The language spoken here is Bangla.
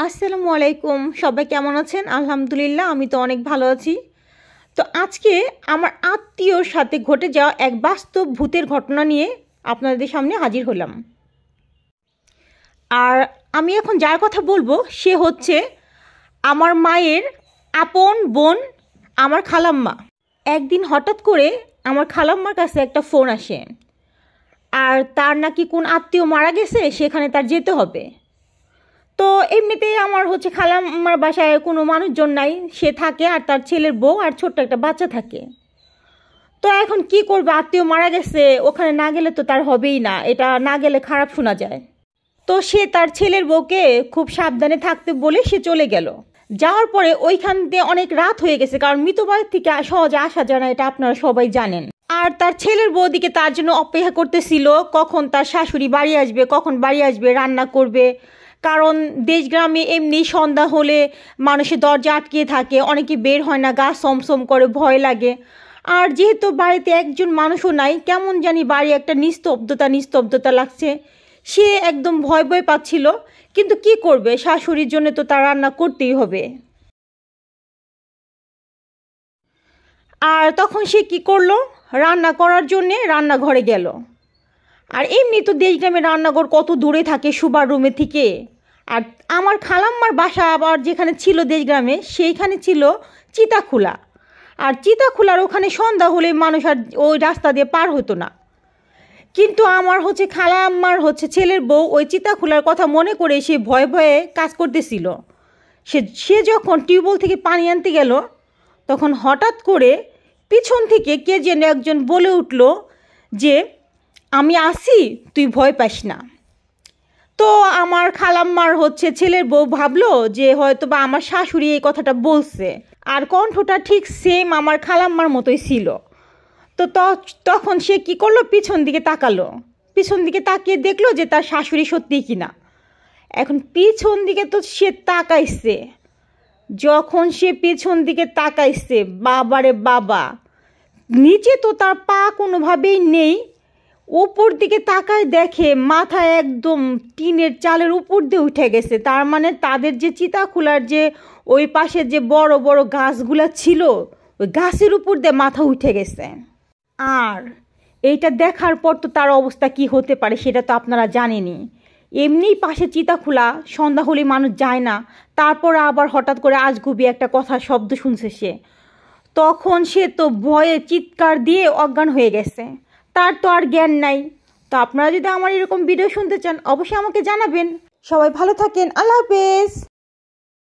আসসালামু আলাইকুম। সবাই কেমন আছেন? আলহামদুলিল্লাহ, আমি তো অনেক ভালো আছি। তো আজকে আমার আত্মীয়র সাথে ঘটে যাওয়া এক বাস্তব ভূতের ঘটনা নিয়ে আপনাদের সামনে হাজির হলাম। আর আমি এখন যার কথা বলবো সে হচ্ছে আমার মায়ের আপন বোন, আমার খালাম্মা। একদিন হঠাৎ করে আমার খালাম্মার কাছে একটা ফোন আসে, আর তার নাকি কোন আত্মীয় মারা গেছে, সেখানে তার যেতে হবে। তো এমনিতেই আমার হচ্ছে খালাম্মার বাসায় কোনো মানুষজন নাই, সে থাকে আর তার ছেলের বউ আর ছোট্ট একটা বাচ্চা থাকে। তো এখন কি করবে, আত্মীয় মারা গেছে, ওখানে না গেলে তো তার হবেই না, এটা না গেলে খারাপ শোনা যায়। তো সে তার ছেলের বউকে খুব সাবধানে থাকতে বলে সে চলে গেল। যাওয়ার পরে ওইখান দিয়ে অনেক রাত হয়ে গেছে, কারণ মৃত বাড়ির থেকে সহজে আসা যায় না, এটা আপনারা সবাই জানেন। আর তার ছেলের বউদিকে তার জন্য অপেক্ষা করতেছিল, কখন তার শাশুড়ি বাড়ি আসবে, কখন বাড়ি আসবে, রান্না করবে। কারণ দেশগ্রামে এমনি সন্ধ্যা হলে মানুষের দরজা আটকিয়ে থাকে, অনেকে বের হয় না, গা সমসম করে, ভয় লাগে। আর যেহেতু বাড়িতে একজন মানুষও নাই, কেমন জানি বাড়ি একটা নিস্তব্ধতা লাগছে। সে একদম ভয় ভয় পাচ্ছিল, কিন্তু কি করবে, শাশুড়ির জন্য তো তার রান্না করতেই হবে। আর তখন সে কি করলো, রান্না করার জন্যে রান্নাঘরে গেল। আর এমনি তো দেশগ্রামে রান্নাঘর কত দূরে থাকে শোবার রুমে থেকে। আর আমার খালাম্মার বাসা আবার যেখানে ছিল দেশগ্রামে, সেইখানে ছিল চিতাখোলা। আর চিতাখোলার ওখানে সন্ধ্যা হলে মানুষ আর ওই রাস্তা দিয়ে পার হতো না। কিন্তু আমার হচ্ছে খালাম্মার হচ্ছে ছেলের বউ ওই চিতাখোলার কথা মনে করে সে ভয়ে ভয়ে কাজ করতেছিল। সে যখন টিউবওয়েল থেকে পানি আনতে গেল, তখন হঠাৎ করে পিছন থেকে কে যেন একজন বলে উঠল যে, আমি আসি, তুই ভয় পাস না। তো আমার খালাম্মার হচ্ছে ছেলের বউ ভাবলো যে হয়তো বা আমার শাশুড়ি এই কথাটা বলছে, আর কণ্ঠটা ঠিক সেম আমার খালাম্মার মতোই ছিল। তো তখন সে কি করলো, পিছন দিকে তাকালো, পিছন দিকে তাকিয়ে দেখলো যে তার শাশুড়ি সত্যিই কিনা। এখন পিছন দিকে তো সে তাকাইছে, যখন সে পিছন দিকে তাকাইছে, বাবারে বাবা, নিচে তো তার পা কোনোভাবেই নেই। উপর দিকে তাকায় দেখে মাথা একদম টিনের চালের উপর দিয়ে উঠে গেছে। তার মানে তাদের যে চিতাখোলার যে ওই পাশে যে বড় বড় গাছগুলা ছিল, ওই গাছের উপর দিয়ে মাথা উঠে গেছে। আর এইটা দেখার পর তো তার অবস্থা কি হতে পারে সেটা তো আপনারা জানেনই। এমনিই পাশে চিতাখোলা, সন্ধ্যা হলে মানুষ যায় না, তারপর আবার হঠাৎ করে আজগুবি একটা কথা শব্দ শুনছে সে। তখন সে তো ভয়ে চিৎকার দিয়ে অজ্ঞান হয়ে গেছে, তার তো আর জ্ঞান নাই। তো আপনারা যদি আমার এরকম ভিডিও শুনতে চান, অবশ্যই আমাকে জানাবেন। সবাই ভালো থাকেন, আল্লাহ হাফেজ।